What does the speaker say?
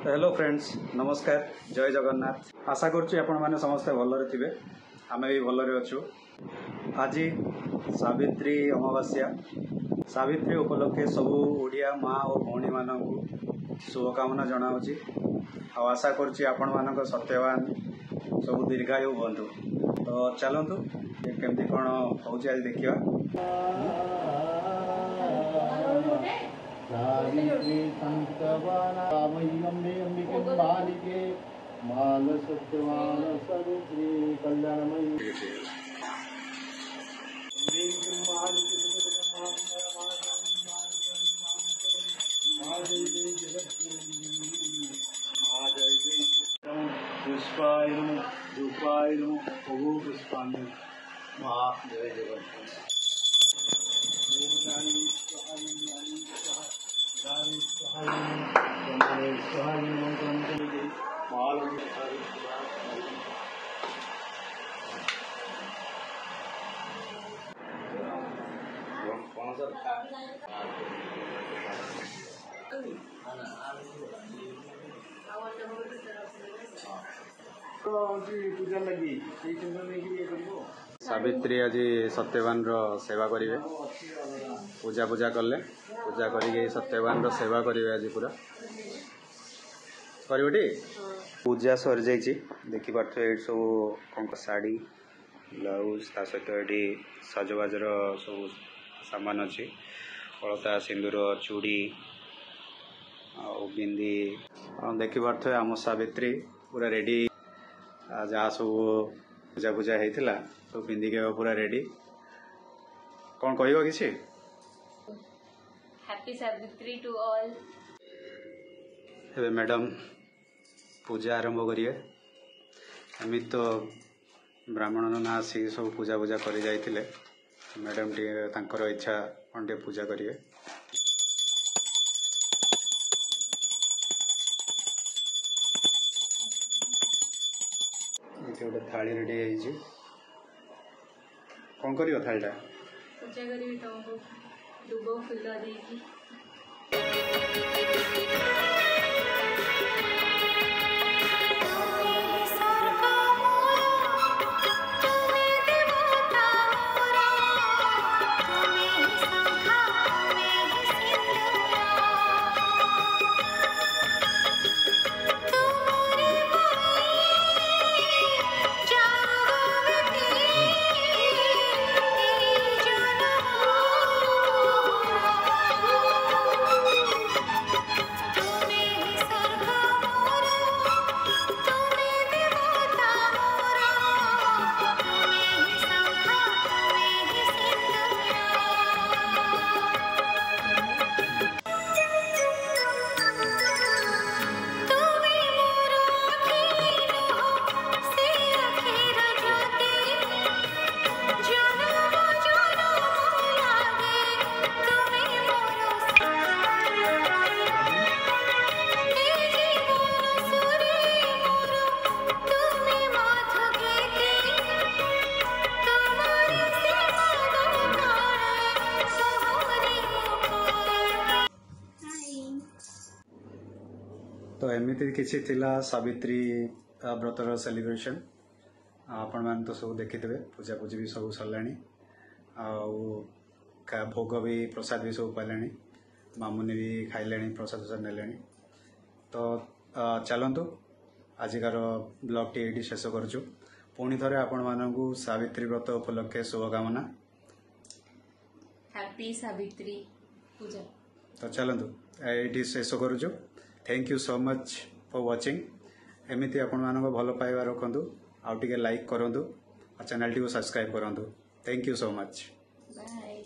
Hello friends नमस्कार जय जगन्नाथ आशा करुच्ची आपण मैंने समस्ते भलरे थे आमे भी भलरे अच्छु आज सावित्री अमावास्या सावित्री उपलक्षे सबू ओडिया माँ और भौणी मानक शुभकामना जनावि आशा करुच्ची आपण मानक सत्यवान सब दीर्घायु बंधु तो चलतु केमती कौन हो आज देखा सावित्री संतवानामय्यम्बे अंबिके बालिके माल सत्यवान सावित्री कल्याणमयी पुष्पाय नमो धूपाय नमो ओम पुष्पाण्य महा जय जगन्नाथ पूजा लगी सावित्री आज सत्यवान सेवा करेंगे पूजा पूजा कले पूजा करेंगे सत्यवान सेवा करेंगे आज पूरा करोटी पूजा सरी जाइए देखिपे ये सब कौन शाढ़ी ब्लाउज ता सहित ये सजबाजर सब सामान अच्छी अलता सिंदूर चूड़ी बिंदी देखिपे आम सावित्री पूरा रेडी जहाँ सब पूजा पूजा होता सब पिंधिक पूरा रेडी कौन कह कि happy Savitri to all madam पूजा आरंभ करिए एमती तो ब्राह्मण ना आसिक सब पूजा पूजा कर जाइए मैडम टी इच्छा कौन टे पूजा करिए गोटे थाली रेडी है कौन कर थालीटा पूजा करी तुमको दुब फुल देकी तो एमती किसी थिला सावित्री व्रतर सेलिब्रेशन आपण मैंने तो सब देखी थे पूजा पूजी भी सब सरलाणी भोग भी प्रसाद भी सब पाइले मामुनी भी खाइले प्रसाद ने तो चलतु आजिकार ब्लॉग टी ये शेष करुचु पुणी थे आपण मानू सावित्री व्रत उपलक्षे शुभकामना हैप्पी सावित्री पूजा तो चलतु ये शेष करुचु thank you so much for watching एमती आपण मानक भल पाइबा रखु आउ टिके लाइक करूँ और चैनल टी सब्सक्राइब करूँ thank you so much bye.